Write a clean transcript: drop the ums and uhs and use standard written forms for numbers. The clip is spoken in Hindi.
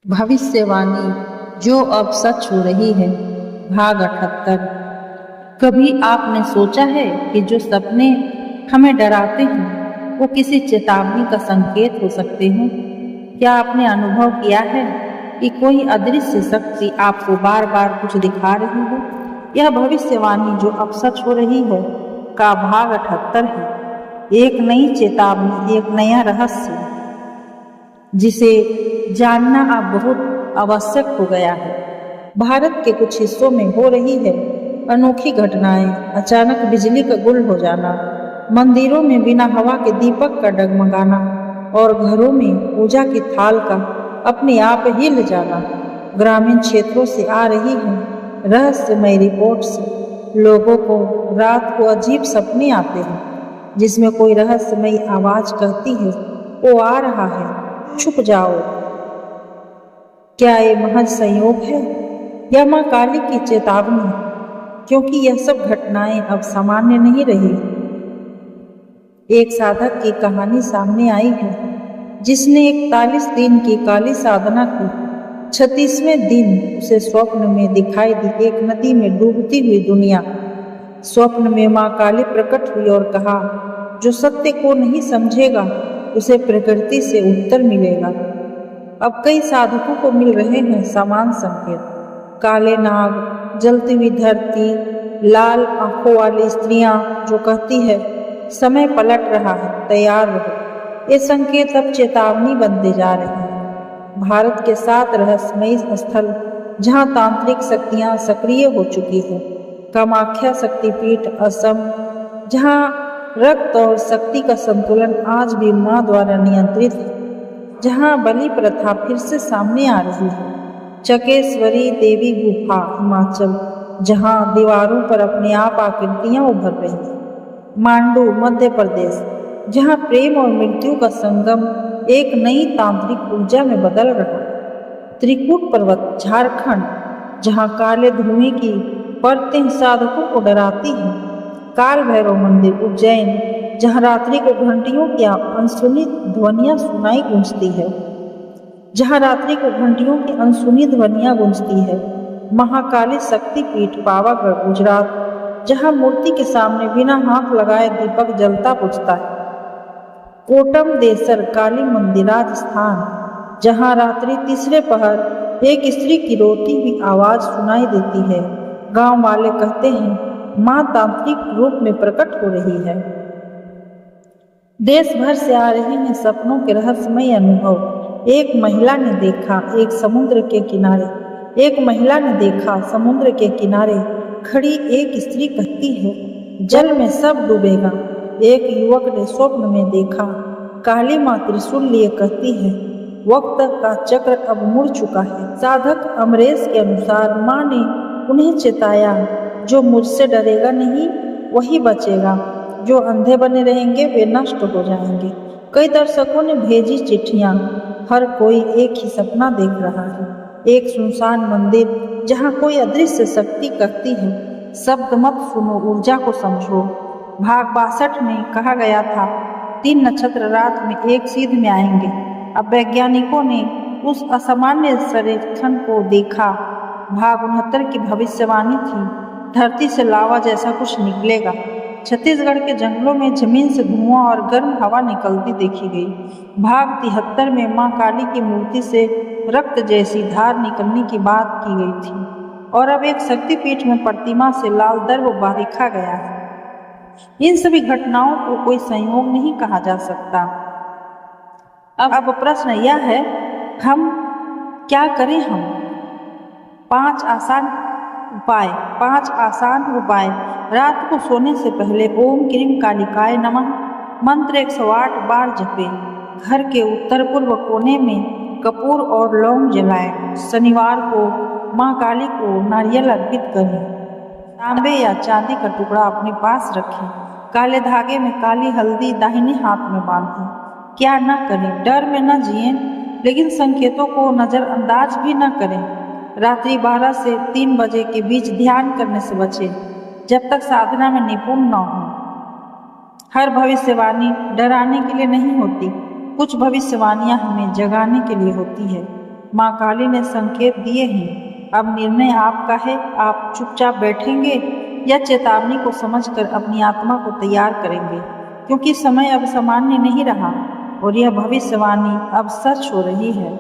भविष्यवाणी जो अब सच हो रही है। भाग 78। कभी आपने सोचा है कि जो सपने हमें डराते हैं वो किसी चेतावनी का संकेत हो सकते हैं? क्या आपने अनुभव किया है कि कोई अदृश्य शक्ति आपको बार बार कुछ दिखा रही है? यह भविष्यवाणी जो अब सच हो रही है का भाग 78 है। एक नई चेतावनी, एक नया रहस्य जिसे जानना अब बहुत आवश्यक हो गया है। भारत के कुछ हिस्सों में हो रही है अनोखी घटनाएं। अचानक बिजली का गुल हो जाना, मंदिरों में बिना हवा के दीपक का डगमगाना और घरों में पूजा की थाल का अपने आप हिल जाना। ग्रामीण क्षेत्रों से आ रही है रहस्यमय रिपोर्ट्स। लोगों को रात को अजीब सपने आते हैं जिसमें कोई रहस्यमय आवाज कहती है, वो आ रहा है, छुप जाओ। क्या ये महज संयोग है या माँ काली की चेतावनी? क्योंकि यह सब घटनाएं अब सामान्य नहीं रही। एक साधक की कहानी सामने आई है जिसने 41 दिन की काली साधना की। 36वें दिन उसे स्वप्न में दिखाई दी एक नदी में डूबती हुई दुनिया। स्वप्न में माँ काली प्रकट हुई और कहा, जो सत्य को नहीं समझेगा उसे प्रकृति से उत्तर मिलेगा। अब कई साधकों को मिल रहे हैं समान संकेत। काले नाग, जलती हुई धरती, लाल आंखों वाली स्त्रियां जो कहती है समय पलट रहा है, तैयार रहो। ये संकेत अब चेतावनी बनते जा रहे हैं। भारत के 7 रहस्यमय स्थल जहां तांत्रिक शक्तियां सक्रिय हो चुकी है। कामाख्या शक्तिपीठ असम, जहां रक्त और शक्ति का संतुलन आज भी मां द्वारा नियंत्रित है। जहां बलि प्रथा फिर से सामने आ रही है। चकेश्वरी देवी गुफा हिमाचल, जहां दीवारों पर अपने आप आकृतियां उभर रही हैं। मांडू मध्य प्रदेश, जहां प्रेम और मृत्यु का संगम एक नई तांत्रिक ऊर्जा में बदल रहा है। त्रिकूट पर्वत झारखंड, जहां काले धुएं की परतें साधकों को डराती हैं। काल भैरव मंदिर उज्जैन, जहां रात्रि को घंटियों की अनसुनी ध्वनियां सुनाई गूंजती है। जहां रात्रि को घंटियों की अनसुनी ध्वनियां गूंजती है। महाकाली शक्तिपीठ पावागढ़ गुजरात, जहां मूर्ति के सामने बिना हाथ लगाए दीपक जलता बुझता है। कोटम देसर काली मंदिर राजस्थान, जहां रात्रि तीसरे पहर एक स्त्री की रोती हुई आवाज सुनाई देती है। गांव वाले कहते हैं मां तांत्रिक रूप में प्रकट हो रही है। देश भर से आ रहे हैं सपनों के रहस्यमय अनुभव। एक महिला ने देखा समुद्र के किनारे खड़ी एक स्त्री कहती है, जल में सब डूबेगा। एक युवक ने स्वप्न में देखा काली मां त्रिशूल लिए कहती है, वक्त का चक्र अब मुड़ चुका है। साधक अमरेश के अनुसार मां ने उन्हें चेताया, जो मुझसे डरेगा नहीं वही बचेगा, जो अंधे बने रहेंगे वे नष्ट हो जाएंगे। कई दर्शकों ने भेजी चिट्ठियां। हर कोई एक ही सपना देख रहा है। एक सुनसान मंदिर जहां कोई अदृश्य शक्ति कहती है, शब्द मत सुनो, ऊर्जा को समझो। भाग 62 में कहा गया था 3 नक्षत्र रात में एक सीध में आएंगे। अब वैज्ञानिकों ने उस असामान्य सर्वेक्षण को देखा। भाग 69 की भविष्यवाणी थी, धरती से लावा जैसा कुछ निकलेगा। छत्तीसगढ़ के जंगलों में जमीन से धुआं और गर्म हवा निकलती देखी गई। भाग 73 में मां काली की मूर्ति से रक्त जैसी धार निकलने की बात की गई थी और अब एक शक्तिपीठ में प्रतिमा से लाल दर्व बारिखा गया है। इन सभी घटनाओं को कोई संयोग नहीं कहा जा सकता। अब प्रश्न यह है, हम क्या करें? हम 5 आसान उपाय। रात को सोने से पहले ओम क्रीम कालिकाय नमः मंत्र 108 बार जपें। घर के उत्तर पूर्व कोने में कपूर और लौंग जलाएं। शनिवार को मां काली को नारियल अर्पित करें। तांबे या चांदी का टुकड़ा अपने पास रखें। काले धागे में काली हल्दी दाहिने हाथ में बांधें। क्या न करें? डर में न जिएं, लेकिन संकेतों को नजरअंदाज भी न करें। रात्रि 12 से 3 बजे के बीच ध्यान करने से बचें, जब तक साधना में निपुण न हो। हर भविष्यवाणी डराने के लिए नहीं होती, कुछ भविष्यवाणियां हमें जगाने के लिए होती है। माँ काली ने संकेत दिए हैं। अब निर्णय आपका है। आप चुपचाप बैठेंगे या चेतावनी को समझकर अपनी आत्मा को तैयार करेंगे, क्योंकि समय अब सामान्य नहीं रहा और यह भविष्यवाणी अब सच हो रही है।